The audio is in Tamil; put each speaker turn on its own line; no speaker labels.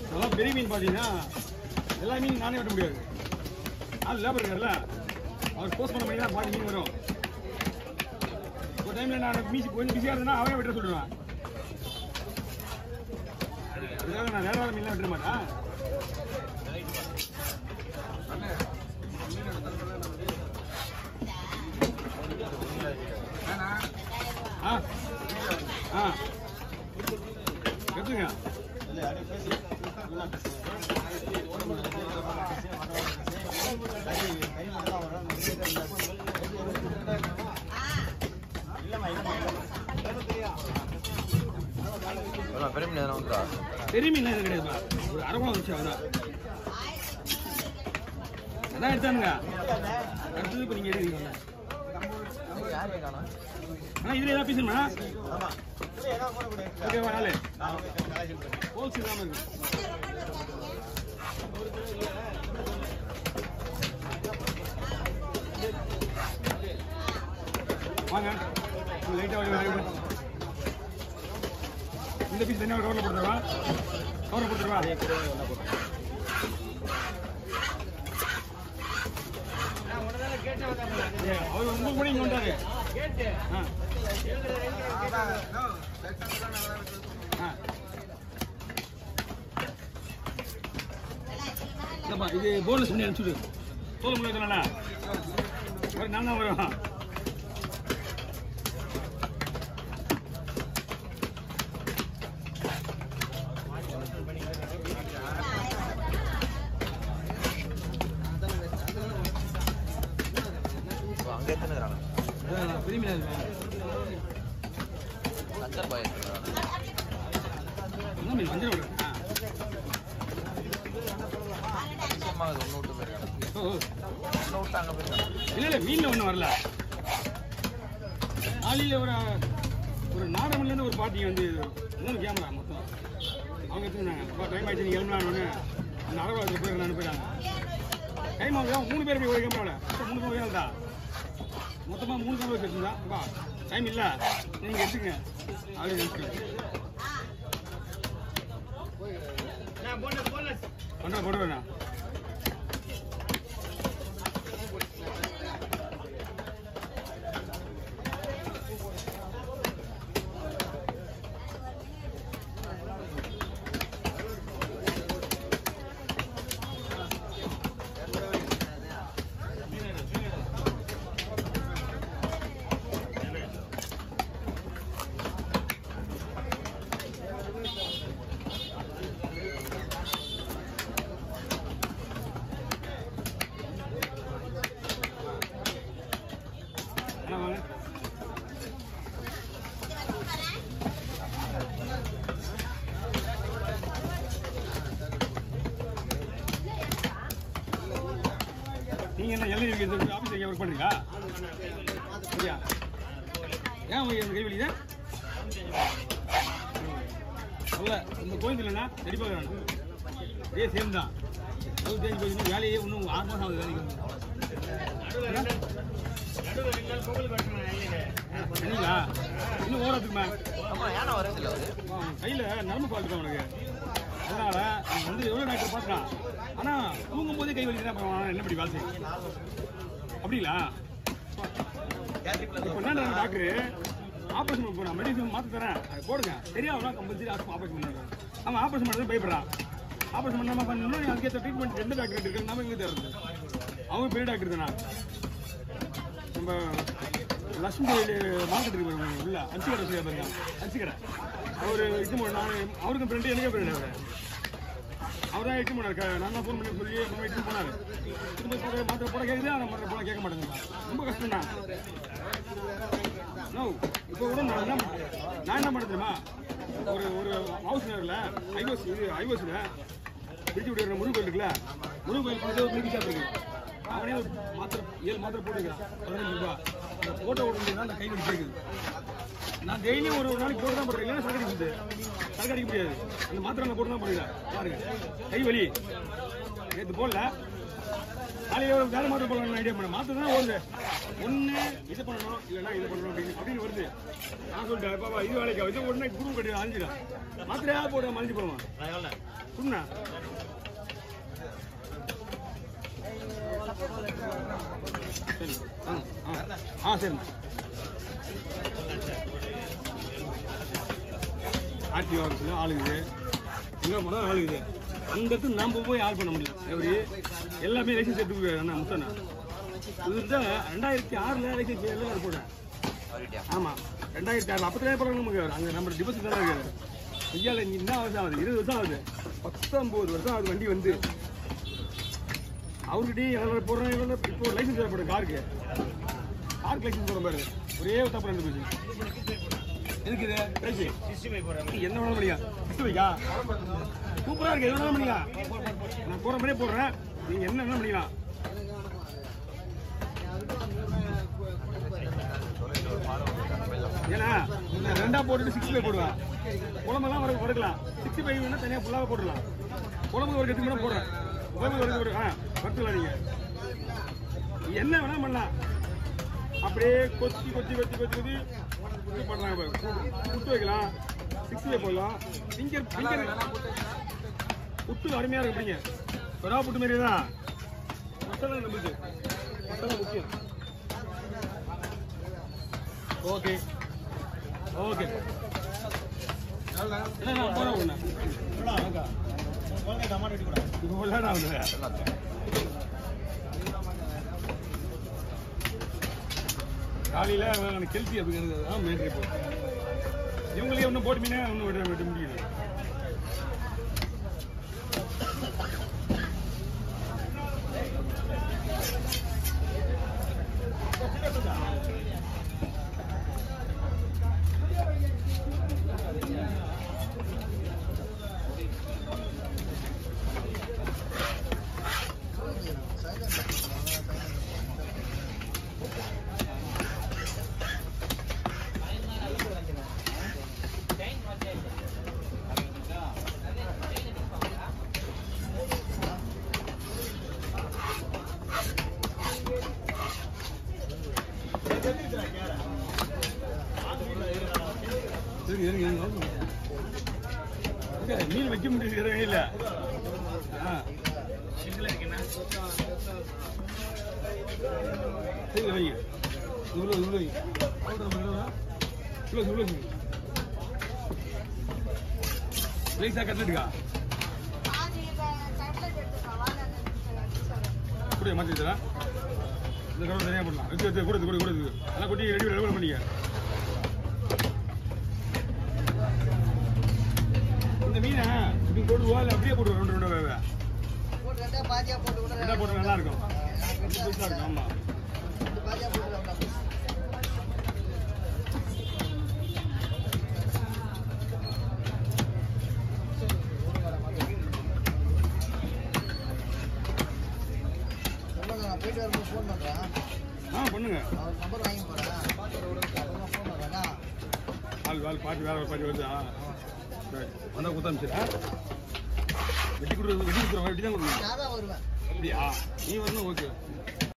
அதெல்லாம் பெரிய மீன் பார்த்தீங்கன்னா எல்லா மீன் நானே வெட்ட முடியாது. அது லேபர் இருக்கார்ல, அவர் போஸ்ட் பண்ண பண்ணி தான் பாதி மீன் வரும். ஒரு டைமில் நான் கொஞ்சம் பிஸியாக இருந்தேன்னா அவனே வெட்ட சொல்லுவேன். அதுக்காக நான் வேற மீன்லாம் வெட்ட மாட்டேன். எடுத்துங்க. பெரிய மீன் எதுவும் கிடையாதுப்பா. ஒரு அரை குளம் வச்சு அதான் அதான் எடுத்தானுங்க. அடுத்தது இப்போ நீங்கள் எடுக்கிறீங்க. ஆனால் இதில் ஏதாவது பீஸ் ஓகேவா? நாலு ஹோல்ஸ் இல்லாமல் இருக்கு. வாங்க லைட்டாக இந்த பீஸ் தனியாக கவரில் போட்டுருவா. கவரில் போட்டுருவா. அவர் 9 மணிக்கு வந்தாரு. இது போனஸ் பண்ணி அனுப்பிச்சுடு. தோல் முடியல நான் தான் வரும். பெரிய மீன் வஞ்சரம் இல்ல மீன்ல ஒண்ணு வரல. காலையில ஒரு நாடகம்லேருந்து ஒரு பாட்டி வந்து 3 கேமரா மொத்தம் அவங்க எடுத்துருந்தாங்க. டைம் ஆயிடுச்சு நீங்க கிளம்பலான்னு அந்த அரவாளத்தில் போயிருந்தான்னு போயிட்டாங்க. டைம் ஆகுது 3 பேர் போய் ஒரு கேமராவில் 3 பேர் தான் மொத்தமாக 3 கேமரா வச்சுருந்தா டைம் இல்லை நீங்கள் எடுத்துங்க. அது பண்ணுறேன் போடுவேண்ணா. நீங்க என்ன எல்லை ஆஃபீஸ் ஒர்க் பண்ணுறீங்களா? சரியா? ஏன் உங்களுக்கு கை வலிதா? இல்லை இந்த கோயில் இல்லைண்ணா ரெடி பார்க்குறாங்க. இதே சேம் தான். அது தேஞ்சு போயிடுச்சு. வேலையே இன்னும் 6 மாதம் ஆகுது வேலைக்கு. சரிங்களா? இன்னும் ஓரத்துக்குமா கையில் நரம்பு பாட்டுக்கா உனக்கு. அதனால வந்து எவ்வளோ டாக்டர் பார்த்துக்கலாம். ஆனால் தூங்கும் போதே கை வலிக்கிறேன். அப்புறம் என்ன படி வாசி அப்படிங்களா? இப்போ என்ன டாக்டரு ஆப்ரேஷன் போகிறேன், மெடிசன் மாற்ற தரேன், அது போடுங்க. தெரியாதுனா கம்பல்சரி ஆப்ரேஷன் பண்ணுறாங்க. அவன் ஆப்ரேஷன் பண்ணுறது பயப்படுறான். ஆப்ரேஷன் பண்ணாமல் பண்ணணும். அதுக்கேற்ற ட்ரீட்மெண்ட் எந்த டாக்டர் இருக்கு நம்ம எங்கே தருது? அவங்க பெரிய டாக்டர் தானே. நம்ம லட்சுமி மார்க்கெட் இருக்கு உள்ள அரிசி கடை செய்ய பாருங்க. அரிசி கடை அவர் இது நான் அவருக்கும் ஃப்ரெண்டு எனக்கே ஃப்ரெண்டு. அவர் தான் எட்டு போனார். நான் தான் ஃபோன் பண்ணி சொல்லி அப்புறமா எட்டு போனார். திரும்ப மாத்திரை போட கேட்குது, ஆனால் மாத்திரை போட கேட்க மாட்டேங்க. ரொம்ப கஷ்டம் தான். நோ இப்போ கூட நான் என்ன பண்ண தெரியுமா? ஒரு ஹவுஸ் நேரில் ஐஓசியில் பிரிச்சு விடுற முருகன் கோயில் இருக்குல்ல, முருகன் கோயில் பக்கத்தில் ஒரு மில்கி ஷாப் இருக்கு. அவனே ஒரு மாத்திரை 7 மாத்திரை போட்டுருக்கான். 15 ரூபா. அந்த போட்டோ ஓடுறது அந்த கை வலி கேட்குது. நான் டெய்லியும் ஒரு நாளைக்கு போட்டு தான் போடுறேன். இல்லைன்னா சரக்கு அடிக்க முடியாது. அந்த மாத்திரை நான் போட்டு தான் போடுறேன். பாருங்க கை வலி நேற்று போடல. காலையில் ஒரு வேலை மாத்திரை போடலாம் ஐடியா பண்ண மாத்திரை தான் ஓடுது. ஒன்று இது பண்ணணும் இல்லைன்னா இது பண்ணணும் அப்படின்னு வருது. நான் சொல்லிட்டேன் பாப்பா இது வேலைக்கு இது உடனே குரு கட்டி அழிஞ்சிடும். மாத்திரையாக போட மறைஞ்சு போடுவான். குண்ணா சரி சரிண்ணா ஆர்டிஓ ஆஃபீஸில் ஆளுக்குது எங்கே போனால் ஆளுக்குது அந்த இடத்துல நாம் போய் ஆள் பண்ண முடியல எப்படி எல்லாமே லைசன்ஸ் எடுத்து அண்ணா முத்தண்ணா இது தான் 2006 லைசன்ஸ் எல்லாம் போட்டேன் ஆமாம் 2006 அப்போதான் போகிறாங்க நமக்கு அங்கே நம்ம டிபாசிட் தான் இருக்குது ஐயாவில் என்ன வருஷம் ஆகுது 20 வருஷம் ஆகுது 19 வருஷம் ஆகுது வண்டி வந்து அவர்கிட்டயே எல்லாம் போடுறேன் இப்போ லைசன்ஸ் போடுறேன் காருக்கு லைசன்ஸ் போடுற பாரு ஒரே தப்பு ரெண்டு போச்சு எதுக்கு இது பிரைஸு என்ன வேணாலும் பண்ணியா 65 சூப்பராக இருக்கு எது வேணாலும் பண்ணியா நான் போகிற மாதிரியே போடுறேன் நீங்கள் என்ன வேணாலும் பண்ணிக்கலாம் ஏன்னா நான் 2ஆ போட்டுட்டு 65 போடுவேன் குழம்பெல்லாம் வறுக்கலாம் 65 வேணா தனியாக ஃபுல்லாக போட்டுடலாம் குழம்பு ஒரு கட்டி கூட போடுறேன் குழம்பு ஒரு வறுத்துக்கலாம் நீங்கள் என்ன வேணாலும் பண்ணலாம் அப்படியே கொத்தி பண்ணுறாங்க புட்டு வைக்கலாம் 65 போடலாம் ஃபிங்கர் புட்டு அருமையாக இருக்கு அப்படிங்க சொரா புட்டு மாரி தான் மசாலா நம்மளுக்கு மசாலா முக்கியம் ஓகே என்ன போகிறேன் ஒன்று காலையில் கெல்சி அப்படிங்கிறது தான் மெயின் ரிப்போர்ட் இவங்களே ஒன்றும் போட்டு மீனே ஒன்றும் விட முடியல மீன் வைக்க முடியாது இல்ல கட்லெட்டுக்கா மாத்திரா இந்த கடை தனியாக பண்ணலாம் கூட எல்லாம் கொட்டி ரெடி பண்ணிக்க இந்த மீனை இப்படி போடுவா இல்லை அப்படியே போடுவோம் ரெண்டா போட்டு நல்லா இருக்கும் ஆமா பண்ணுங்க பாட்டு வேற பாட்டு வருதா வந்தா குத்தாமிச்சிடா வெட்டி கொடுக்குறவங்க வெட்டி தான் கொடுக்கணும் அப்படியா நீ வரணும் ஓகே